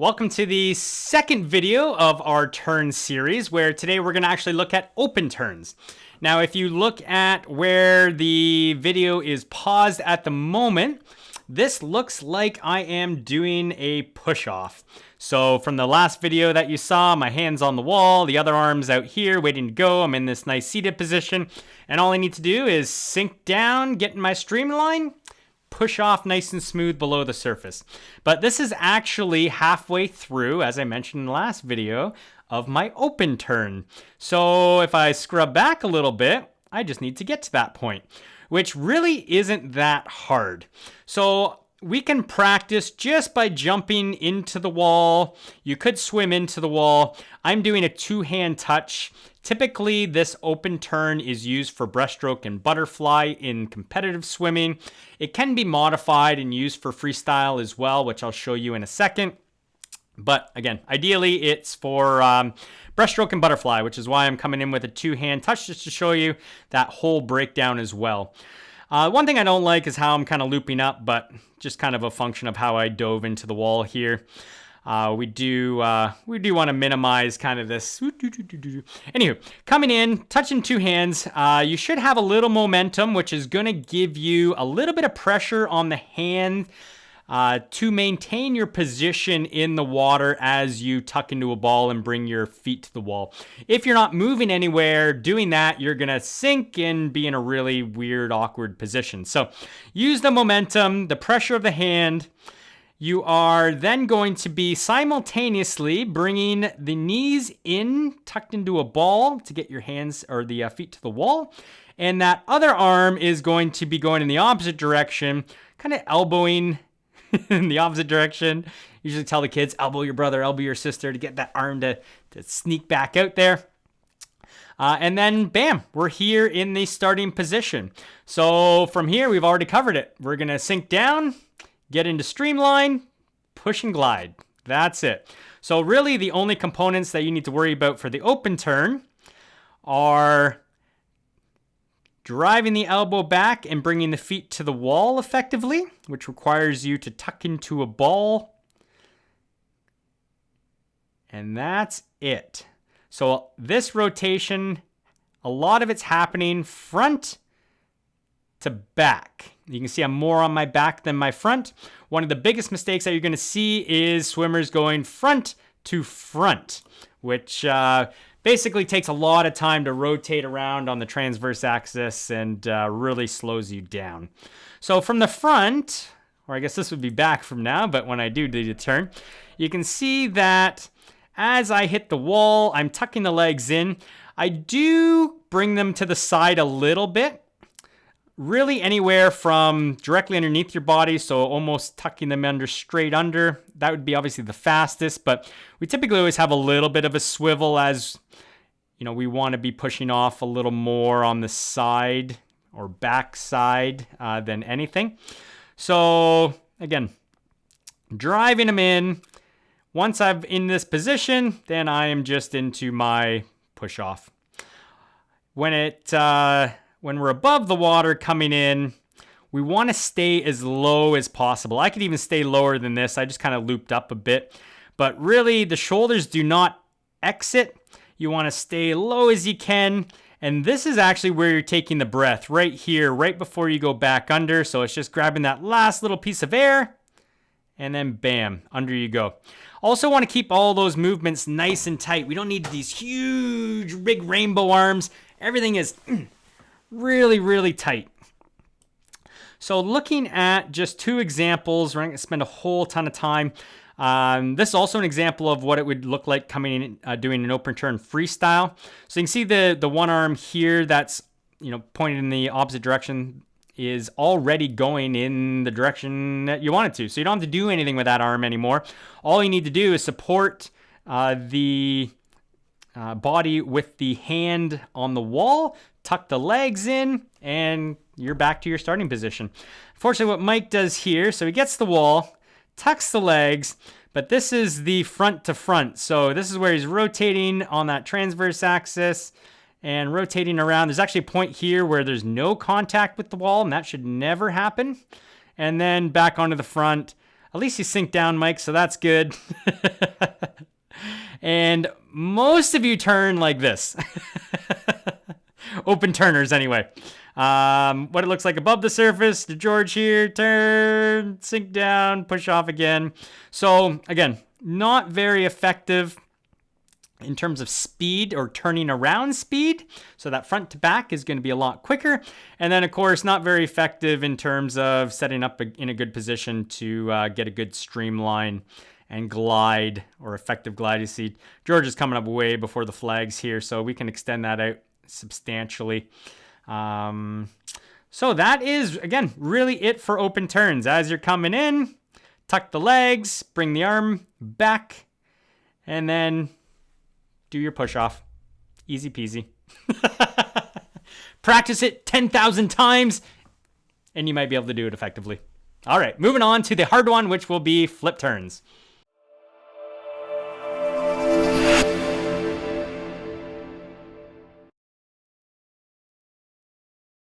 Welcome to the second video of our turn series, where today we're going to actually look at open turns. Now, if you look at where the video is paused at the moment, this looks like I am doing a push-off. So from the last video that you saw, my hand's on the wall, the other arm's out here waiting to go. I'm in this nice seated position, and all I need to do is sink down, get in my streamline, push off nice and smooth below the surface. But this is actually halfway through, as I mentioned in the last video, of my open turn. So if I scrub back a little bit, I just need to get to that point, which really isn't that hard. So we can practice just by jumping into the wall. You could swim into the wall. I'm doing a two-hand touch. Typically, this open turn is used for breaststroke and butterfly in competitive swimming. It can be modified and used for freestyle as well, which I'll show you in a second. But again, ideally, it's for breaststroke and butterfly, which is why I'm coming in with a two-hand touch, just to show you that whole breakdown as well. One thing I don't like is how I'm kind of looping up, but just kind of a function of how I dove into the wall here. We do want to minimize kind of this. Anywho, coming in, touching two hands, you should have a little momentum, which is going to give you a little bit of pressure on the hand to maintain your position in the water as you tuck into a ball and bring your feet to the wall. If you're not moving anywhere doing that, you're going to sink and be in a really weird, awkward position. So use the momentum, the pressure of the hand. You are then going to be simultaneously bringing the knees in, tucked into a ball to get your hands or the feet to the wall. And that other arm is going to be going in the opposite direction, kind of elbowing in the opposite direction. Usually tell the kids, elbow your brother, elbow your sister to get that arm to sneak back out there. And then, bam, we're here in the starting position. So from here, we've already covered it. We're going to sink down, get into streamline, push and glide. That's it. So really the only components that you need to worry about for the open turn are driving the elbow back and bringing the feet to the wall effectively, which requires you to tuck into a ball. And that's it. So this rotation, a lot of it's happening front to back. You can see I'm more on my back than my front. One of the biggest mistakes that you're going to see is swimmers going front to front, which basically takes a lot of time to rotate around on the transverse axis and really slows you down. So from the front, or I guess this would be back from now, but when I do the turn, you can see that as I hit the wall, I'm tucking the legs in. I do bring them to the side a little bit. Really anywhere from directly underneath your body, so almost tucking them under, straight under. That would be obviously the fastest, but we typically always have a little bit of a swivel as, you know, we want to be pushing off a little more on the side or back side than anything. So again, driving them in. Once I'm in this position, then I am just into my push off. When we're above the water coming in, we want to stay as low as possible. I could even stay lower than this. I just kind of looped up a bit. But really, the shoulders do not exit. You want to stay low as you can. And this is actually where you're taking the breath, right here, right before you go back under. So it's just grabbing that last little piece of air, and then bam, under you go. Also want to keep all those movements nice and tight. We don't need these huge, big rainbow arms. Everything is really, really tight. So looking at just two examples, we're not going to spend a whole ton of time. This is also an example of what it would look like coming in, doing an open turn freestyle. So you can see the one arm here that's, you know, pointed in the opposite direction is already going in the direction that you want it to. So you don't have to do anything with that arm anymore. All you need to do is support the body with the hand on the wall, tuck the legs in, and you're back to your starting position. Unfortunately, what Mike does here, so he gets the wall, tucks the legs, but this is the front to front. So this is where he's rotating on that transverse axis and rotating around. There's actually a point here where there's no contact with the wall, and that should never happen. And then back onto the front. At least you sink down, Mike, so that's good. And most of you turn like this. Open turners, anyway. What it looks like above the surface to George here. Turn, sink down, push off again. So, again, not very effective in terms of speed or turning around speed. So that front to back is going to be a lot quicker. And then, of course, not very effective in terms of setting up in a good position to get a good streamline and glide or effective glide. You see, George is coming up way before the flags here, so we can extend that out substantially. So that is, again, really it for open turns. As you're coming in, tuck the legs, bring the arm back, and then do your push off. Easy peasy. Practice it 10,000 times, and you might be able to do it effectively. All right, moving on to the hard one, which will be flip turns.